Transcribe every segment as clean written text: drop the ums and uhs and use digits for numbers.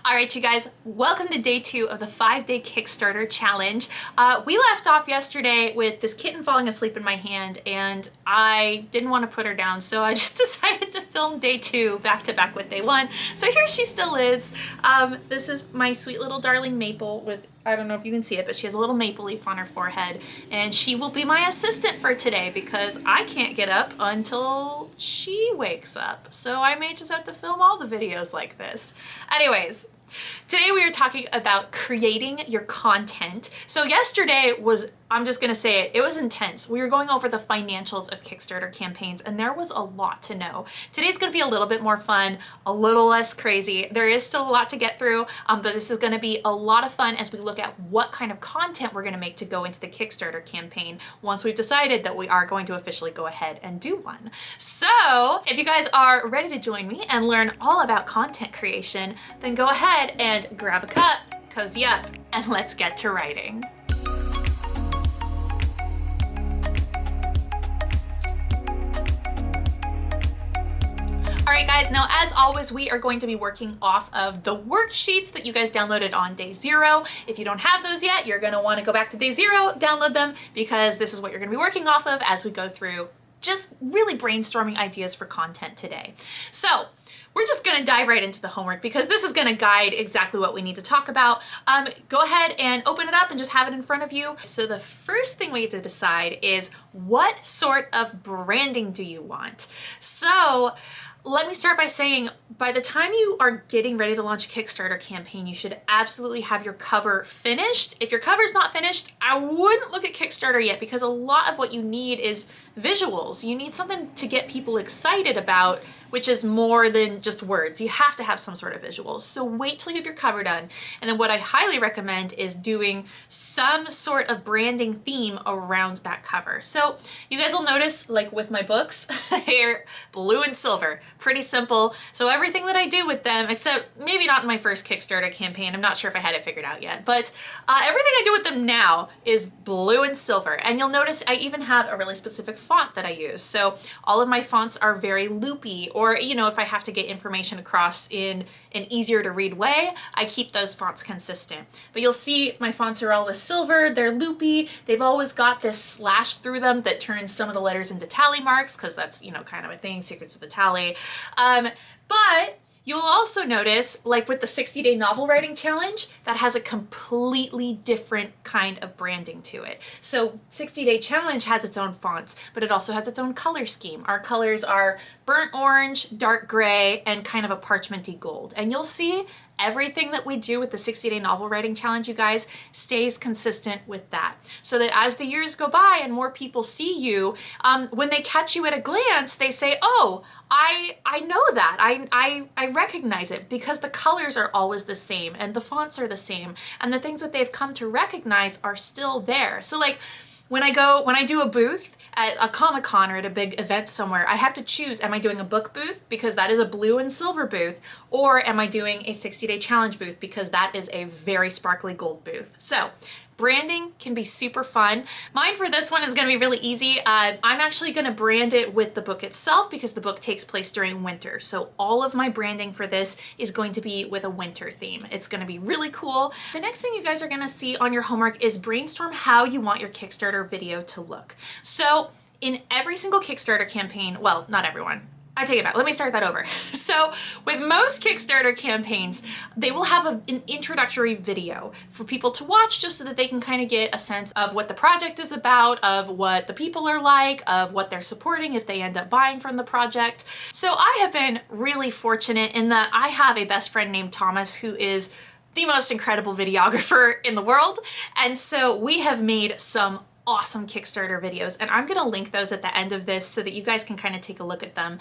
All right, you guys, welcome to day 2 of the 5-day Kickstarter challenge. We left off yesterday with this kitten falling asleep in my hand, and I didn't want to put her down, so I just decided to film day 2 back to back with day 1. So here she still is. This is my sweet little darling Maple with, I don't know if you can see it, but she has a little maple leaf on her forehead, and she will be my assistant for today because I can't get up until she wakes up. So I may just have to film all the videos like this. Anyways, today we are talking about creating your content. So yesterday was, I'm just gonna say it was intense. We were going over the financials of Kickstarter campaigns, and there was a lot to know. Today's gonna be a little bit more fun, a little less crazy. There is still a lot to get through, but this is gonna be a lot of fun as we look at what kind of content we're gonna make to go into the Kickstarter campaign once we've decided that we are going to officially go ahead and do one. So if you guys are ready to join me and learn all about content creation, then go ahead and grab a cup, cozy up, and let's get to writing. All right, guys, now as always, we are going to be working off of the worksheets that you guys downloaded on day 0. If you don't have those yet, you're gonna wanna go back to day 0, download them, because this is what you're gonna be working off of as we go through just really brainstorming ideas for content today. So we're just gonna dive right into the homework because this is gonna guide exactly what we need to talk about. Go ahead and open it up and just have it in front of you. So the first thing we have to decide is, what sort of branding do you want? So let me start by saying, by the time you are getting ready to launch a Kickstarter campaign, you should absolutely have your cover finished. If your cover's not finished, I wouldn't look at Kickstarter yet, because a lot of what you need is visuals. You need something to get people excited about, which is more than just words. You have to have some sort of visuals. So wait till you have your cover done. And then what I highly recommend is doing some sort of branding theme around that cover. So you guys will notice, like with my books, they're blue and silver. Pretty simple. So everything that I do with them, except maybe not in my first Kickstarter campaign, I'm not sure if I had it figured out yet, but everything I do with them now is blue and silver. And you'll notice I even have a really specific font that I use. So all of my fonts are very loopy, or, you know, if I have to get information across in an easier to read way, I keep those fonts consistent. But you'll see my fonts are always silver, they're loopy, they've always got this slash through them that turns some of the letters into tally marks, because that's, you know, kind of a thing, secrets of the tally. But you'll also notice, like with the 60-day novel writing challenge, that has a completely different kind of branding to it. So 60-day challenge has its own fonts, but it also has its own color scheme. Our colors are burnt orange, dark gray, and kind of a parchmenty gold. And you'll see everything that we do with the 60-day novel writing challenge, you guys, stays consistent with that. So that as the years go by and more people see you, when they catch you at a glance, they say, oh, I know that. I recognize it, because the colors are always the same and the fonts are the same, and the things that they've come to recognize are still there. So like when I do a booth at a Comic-Con or at a big event somewhere, I have to choose, am I doing a book booth because that is a blue and silver booth, or am I doing a 60-day challenge booth because that is a very sparkly gold booth? So branding can be super fun. Mine for this one is gonna be really easy. I'm actually gonna brand it with the book itself because the book takes place during winter. So all of my branding for this is going to be with a winter theme. It's gonna be really cool. The next thing you guys are gonna see on your homework is brainstorm how you want your Kickstarter video to look. So in every single Kickstarter campaign, well, not everyone, I take it back. Let me start that over. So with most Kickstarter campaigns, they will have an introductory video for people to watch, just so that they can kind of get a sense of what the project is about, of what the people are like, of what they're supporting if they end up buying from the project. So I have been really fortunate in that I have a best friend named Thomas who is the most incredible videographer in the world. And so we have made some awesome Kickstarter videos, and I'm gonna link those at the end of this so that you guys can kind of take a look at them.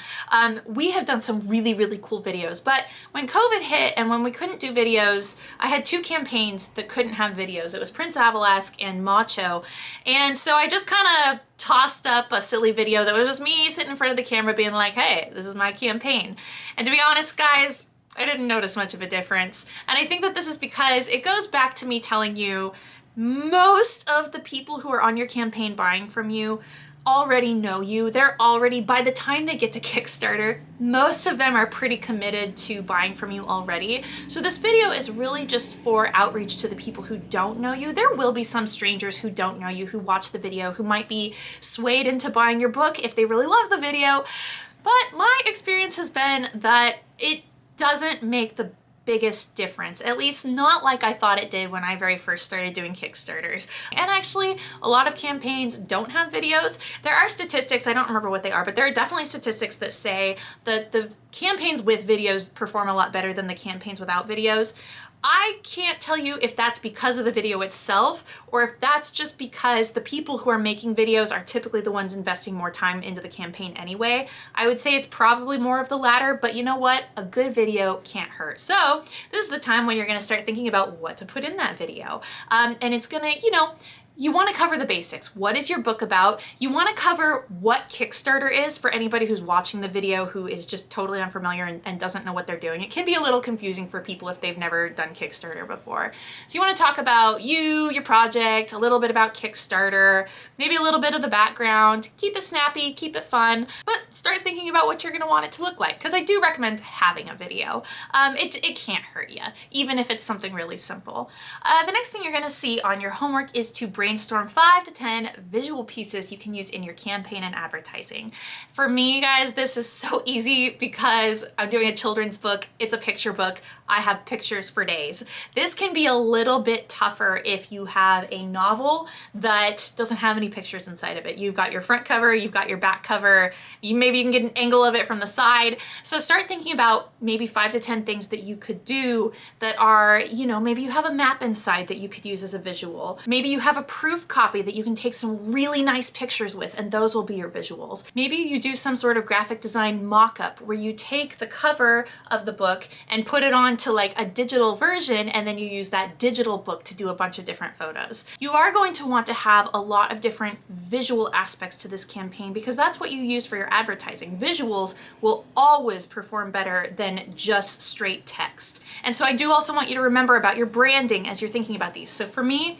We have done some really, really cool videos, but when COVID hit and when we couldn't do videos, I had 2 campaigns that couldn't have videos. It was Prince Avalask and Macho, and so I just kind of tossed up a silly video that was just me sitting in front of the camera being like, hey, this is my campaign. And to be honest, guys, I didn't notice much of a difference. And I think that this is because it goes back to me telling you most of the people who are on your campaign buying from you already know you. They're already, by the time they get to Kickstarter, most of them are pretty committed to buying from you already. So this video is really just for outreach to the people who don't know you. There will be some strangers who don't know you who watch the video who might be swayed into buying your book if they really love the video. But my experience has been that it doesn't make the biggest difference, at least not like I thought it did when I very first started doing Kickstarters. And actually, a lot of campaigns don't have videos. There are statistics, I don't remember what they are, but there are definitely statistics that say that the campaigns with videos perform a lot better than the campaigns without videos. I can't tell you if that's because of the video itself or if that's just because the people who are making videos are typically the ones investing more time into the campaign anyway. I would say it's probably more of the latter, but you know what? A good video can't hurt. So this is the time when you're gonna start thinking about what to put in that video. And it's gonna, you want to cover the basics. What is your book about? You want to cover what Kickstarter is for anybody who's watching the video who is just totally unfamiliar and doesn't know what they're doing. It can be a little confusing for people if they've never done Kickstarter before. So you want to talk about you, your project, a little bit about Kickstarter, maybe a little bit of the background. Keep it snappy, keep it fun, but start thinking about what you're going to want it to look like, because I do recommend having a video. It can't hurt you, even if it's something really simple. The next thing you're going to see on your homework is to brainstorm 5 to 10 visual pieces you can use in your campaign and advertising. For me, guys, this is so easy because I'm doing a children's book. It's a picture book. I have pictures for days. This can be a little bit tougher if you have a novel that doesn't have any pictures inside of it. You've got your front cover, you've got your back cover, maybe you can get an angle of it from the side. So start thinking about maybe 5 to 10 things that you could do that are, maybe you have a map inside that you could use as a visual. Maybe you have a proof copy that you can take some really nice pictures with, and those will be your visuals. Maybe you do some sort of graphic design mock-up where you take the cover of the book and put it onto like a digital version, and then you use that digital book to do a bunch of different photos. You are going to want to have a lot of different visual aspects to this campaign because that's what you use for your advertising. Visuals will always perform better than just straight text. And so I do also want you to remember about your branding as you're thinking about these. So for me,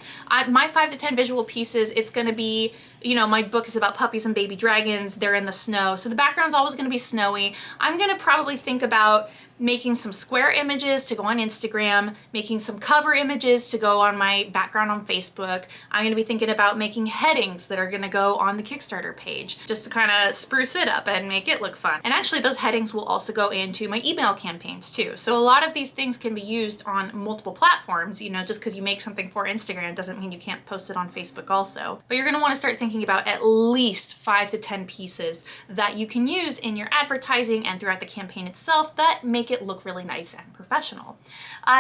my 5 to 10 visual pieces, it's going to be, my book is about puppies and baby dragons. They're in the snow. So the background's always going to be snowy. I'm going to probably think about making some square images to go on Instagram, making some cover images to go on my background on Facebook. I'm going to be thinking about making headings that are going to go on the Kickstarter page just to kind of spruce it up and make it look fun. And actually those headings will also go into my email campaigns too. So a lot of these things can be used on multiple platforms. Just because you make something for Instagram doesn't mean you can't post it on Facebook also. But you're going to want to start thinking about at least 5 to 10 pieces that you can use in your advertising and throughout the campaign itself that make it look really nice and professional.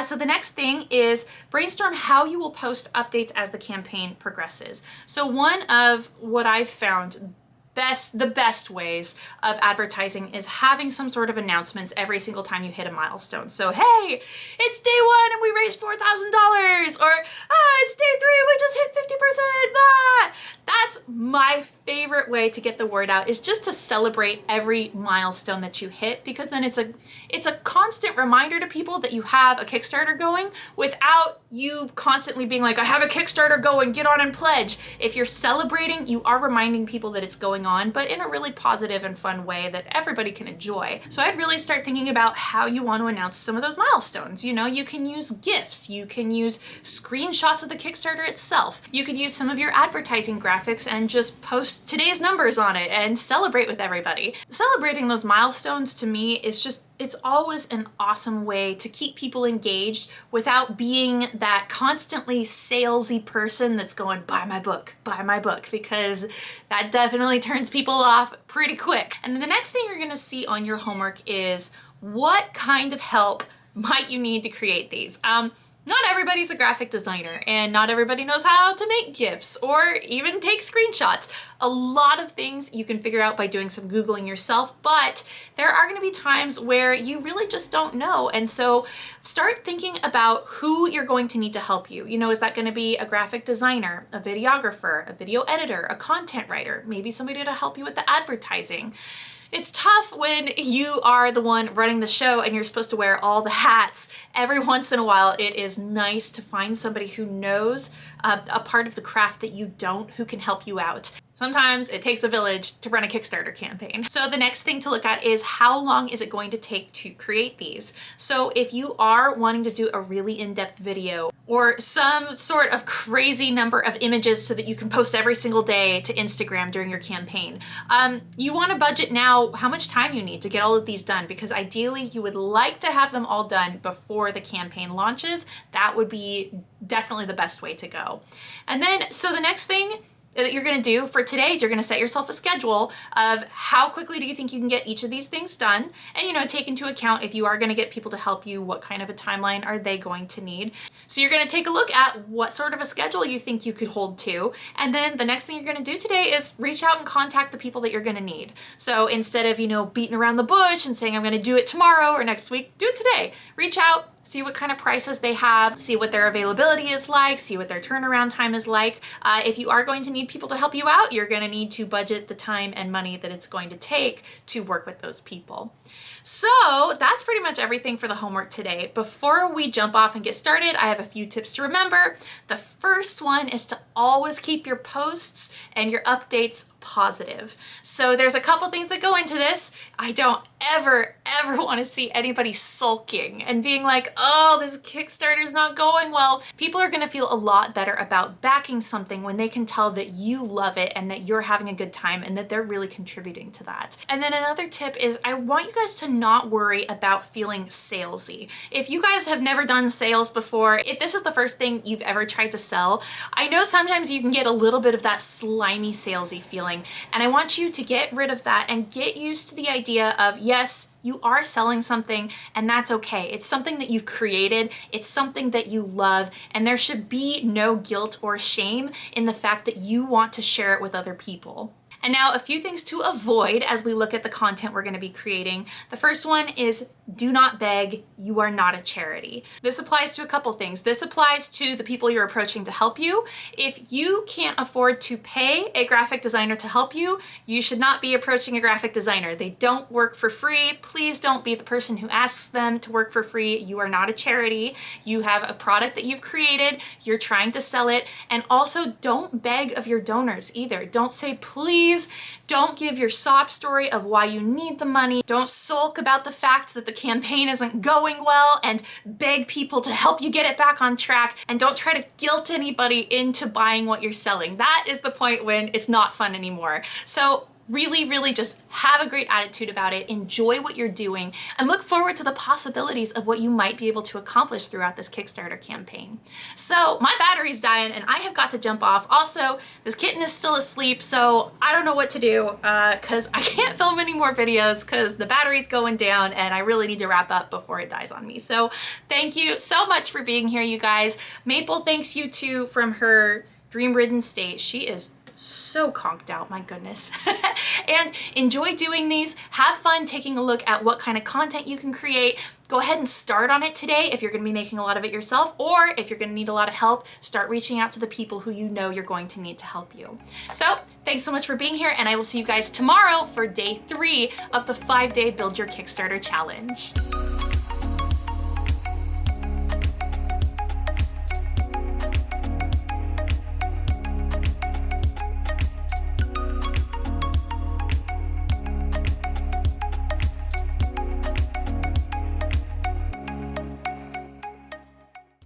So the next thing is brainstorm how you will post updates as the campaign progresses. So one of what I've found the best ways of advertising is having some sort of announcements every single time you hit a milestone. So, hey, it's day 1 and we raised $4,000, or it's day 3, we just hit 50%. That's my favorite way to get the word out, is just to celebrate every milestone that you hit, because then it's a constant reminder to people that you have a Kickstarter going without you constantly being like, I have a Kickstarter going, get on and pledge. If you're celebrating, you are reminding people that it's going on, but in a really positive and fun way that everybody can enjoy. So I'd really start thinking about how you want to announce some of those milestones. You can use GIFs, you can use screenshots of the Kickstarter itself. You could use some of your advertising graphics and just post today's numbers on it and celebrate with everybody. Celebrating those milestones to me is it's always an awesome way to keep people engaged without being that constantly salesy person that's going, buy my book, because that definitely turns people off pretty quick. And then the next thing you're gonna see on your homework is what kind of help might you need to create these. Not everybody's a graphic designer, and not everybody knows how to make GIFs or even take screenshots. A lot of things you can figure out by doing some Googling yourself, but there are going to be times where you really just don't know. And so start thinking about who you're going to need to help you. Is that going to be a graphic designer, a videographer, a video editor, a content writer, maybe somebody to help you with the advertising? It's tough when you are the one running the show and you're supposed to wear all the hats. Every once in a while, it is nice to find somebody who knows a part of the craft that you don't, who can help you out. Sometimes it takes a village to run a Kickstarter campaign. So the next thing to look at is how long is it going to take to create these? So if you are wanting to do a really in-depth video or some sort of crazy number of images so that you can post every single day to Instagram during your campaign, you want to budget now how much time you need to get all of these done, because ideally you would like to have them all done before the campaign launches. That would be definitely the best way to go. And then, so the next thing that you're going to do for today is you're going to set yourself a schedule of how quickly do you think you can get each of these things done, and take into account if you are going to get people to help you, what kind of a timeline are they going to need. So you're going to take a look at what sort of a schedule you think you could hold to, and then the next thing you're going to do today is reach out and contact the people that you're going to need. So instead of beating around the bush and saying I'm going to do it tomorrow or next week, do it today. Reach out, see what kind of prices they have, see what their availability is like, see what their turnaround time is like. If you are going to need people to help you out, you're going to need to budget the time and money that it's going to take to work with those people. So that's pretty much everything for the homework today. Before we jump off and get started, I have a few tips to remember. The first one is to always keep your posts and your updates positive. So there's a couple things that go into this. I don't ever want to see anybody sulking and being like, oh, this Kickstarter's not going well. People are going to feel a lot better about backing something when they can tell that you love it and that you're having a good time and that they're really contributing to that. And then another tip is I want you guys to not worry about feeling salesy. If you guys have never done sales before, if this is the first thing you've ever tried to sell, I know sometimes you can get a little bit of that slimy salesy feeling. And I want you to get rid of that and get used to the idea of, yes, you are selling something and that's okay. It's something that you've created. It's something that you love, and there should be no guilt or shame in the fact that you want to share it with other people. And now a few things to avoid as we look at the content we're going to be creating. The first one is do not beg. You are not a charity. This applies to a couple things. This applies to the people you're approaching to help you. If you can't afford to pay a graphic designer to help you, you should not be approaching a graphic designer. They don't work for free. Please don't be the person who asks them to work for free. You are not a charity. You have a product that you've created. You're trying to sell it. And also don't beg of your donors either. Don't say, please. Don't give your sob story of why you need the money. Don't sulk about the fact that the campaign isn't going well and beg people to help you get it back on track. And don't try to guilt anybody into buying what you're selling. That is the point when it's not fun anymore. So really just have a great attitude about it, enjoy what you're doing, and look forward to the possibilities of what you might be able to accomplish throughout this Kickstarter campaign. So my battery's dying and I have got to jump off. Also, this kitten is still asleep, so I don't know what to do because I can't film any more videos because the battery's going down and I really need to wrap up before it dies on me. So thank you so much for being here, you guys. Maple thanks you too from her dream-ridden state. She is so conked out, my goodness. And enjoy doing these. Have fun taking a look at what kind of content you can create. Go ahead and start on it today if you're going to be making a lot of it yourself, or if you're going to need a lot of help, start reaching out to the people who you know you're going to need to help you. So thanks so much for being here, and I will see you guys tomorrow for day 3 of the 5-day Build Your Kickstarter Challenge.